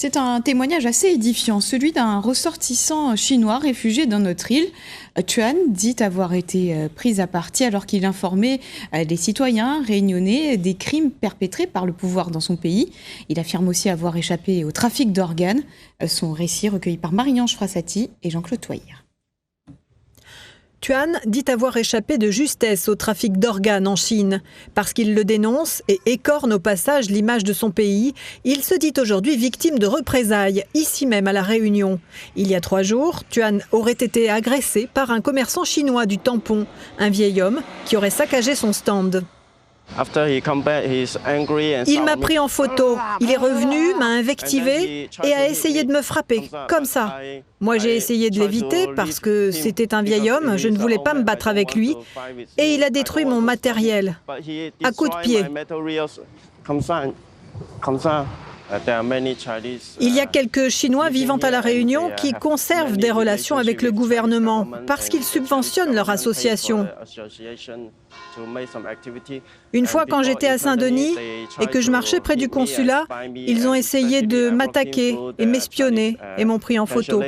C'est un témoignage assez édifiant, celui d'un ressortissant chinois réfugié dans notre île. Tuan dit avoir été pris à partie alors qu'il informait les citoyens réunionnais des crimes perpétrés par le pouvoir dans son pays. Il affirme aussi avoir échappé au trafic d'organes. Son récit recueilli par Marie-Ange Frassati et Jean-Claude Toyer. Tuan dit avoir échappé de justesse au trafic d'organes en Chine. Parce qu'il le dénonce et écorne au passage l'image de son pays, il se dit aujourd'hui victime de représailles, ici même à La Réunion. Il y a 3 jours, Tuan aurait été agressé par un commerçant chinois du tampon, un vieil homme qui aurait saccagé son stand. Il m'a pris en photo, il est revenu, m'a invectivé et a essayé de me frapper, comme ça. Moi j'ai essayé de l'éviter parce que c'était un vieil homme, je ne voulais pas me battre avec lui et il a détruit mon matériel, à coups de pied. Il y a quelques Chinois vivant à La Réunion qui conservent des relations avec le gouvernement parce qu'ils subventionnent leur association. Une fois, quand j'étais à Saint-Denis et que je marchais près du consulat, ils ont essayé de m'attaquer et m'espionner et m'ont pris en photo.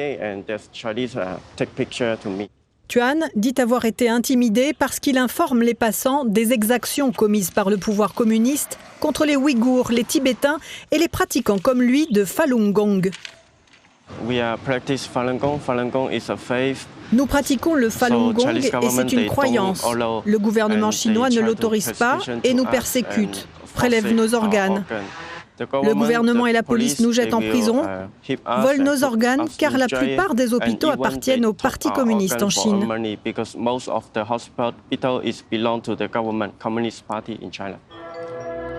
Tuan dit avoir été intimidé parce qu'il informe les passants des exactions commises par le pouvoir communiste contre les Ouïghours, les Tibétains et les pratiquants comme lui de Falun Gong. Nous pratiquons le Falun Gong et c'est une croyance. Le gouvernement chinois ne l'autorise pas et nous persécute, prélève nos organes. Le gouvernement et la police nous jettent en prison, volent nos organes car la plupart des hôpitaux appartiennent au Parti communiste en Chine.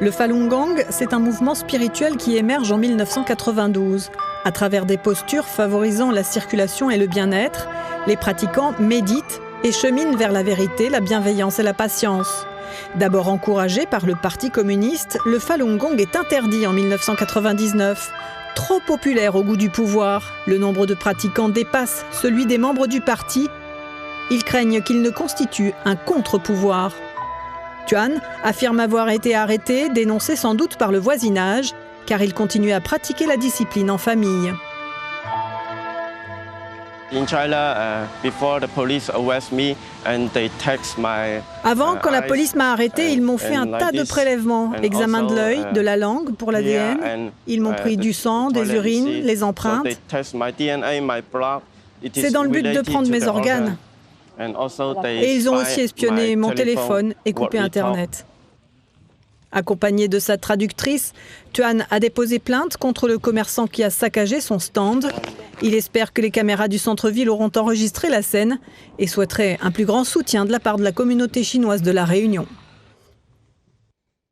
Le Falun Gong, c'est un mouvement spirituel qui émerge en 1992. À travers des postures favorisant la circulation et le bien-être, les pratiquants méditent et cheminent vers la vérité, la bienveillance et la patience. D'abord encouragé par le Parti communiste, le Falun Gong est interdit en 1999. Trop populaire au goût du pouvoir, le nombre de pratiquants dépasse celui des membres du parti. Ils craignent qu'il ne constitue un contre-pouvoir. Tuan affirme avoir été arrêté, dénoncé sans doute par le voisinage, car il continue à pratiquer la discipline en famille. Avant, quand la police m'a arrêté, ils m'ont fait un tas de prélèvements, examen de l'œil, de la langue pour l'ADN. Ils m'ont pris du sang, des urines, les empreintes. C'est dans le but de prendre mes organes. Et ils ont aussi espionné mon téléphone et coupé Internet. Accompagné de sa traductrice, Tuan a déposé plainte contre le commerçant qui a saccagé son stand. Il espère que les caméras du centre-ville auront enregistré la scène et souhaiterait un plus grand soutien de la part de la communauté chinoise de La Réunion.